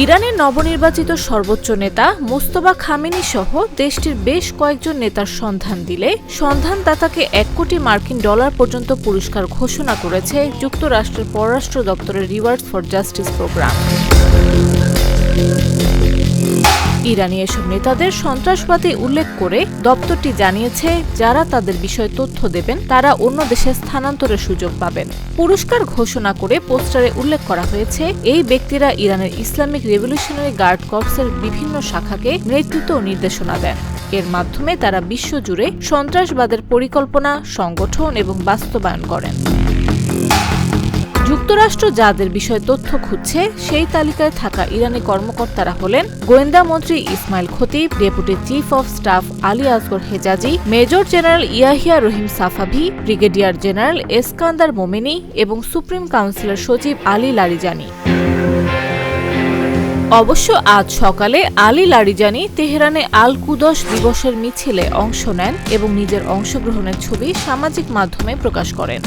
ইরানের নবনির্বাচিত সর্বোচ্চ নেতা মোস্তফা খামেনি সহ দেশটির বেশ কয়েকজন নেতার সন্ধান দিলে সন্ধানদাতাকে ১ কোটি মার্কিন ডলার পর্যন্ত পুরস্কার ঘোষণা করেছে যুক্তরাষ্ট্রের পররাষ্ট্র দপ্তরের রিওয়ার্ডস ফর জাস্টিস প্রোগ্রাম। ইরানি এসব নেতাদের সন্ত্রাসবাদী উল্লেখ করে দপ্তরটি জানিয়েছে, যারা তাদের বিষয়ে তথ্য দেবেন তারা অন্য দেশে স্থানান্তরের সুযোগ পাবেন। পুরস্কার ঘোষণা করে পোস্টারে উল্লেখ করা হয়েছে, এই ব্যক্তিরা ইরানের ইসলামিক রেভলিউশনারি গার্ড কর্পসের বিভিন্ন শাখাকে নেতৃত্ব ও নির্দেশনা দেন। এর মাধ্যমে তারা বিশ্বজুড়ে সন্ত্রাসবাদের পরিকল্পনা, সংগঠন এবং বাস্তবায়ন করেন। যুক্তরাষ্ট্র যাদের বিষয়ে তথ্য খুঁজছে সেই তালিকায় থাকা ইরানি কর্মকর্তারা হলেন গোয়েন্দা মন্ত্রী Ismail Khatib, deputy chief of staff Ali Asghar Hejazi, major general Yahya Rahim Safavi, brigadier general Eskandar Momeni এবং সুপ্রিম কাউন্সিলের সচিব আলী লারিজানি। অবশ্য আজ সকালে আলী লারিজানি তেহরানে আল কুদস দিবসের মিছিলে অংশ নেন এবং নিজের অংশগ্রহণের ছবি সামাজিক মাধ্যমে প্রকাশ করেন।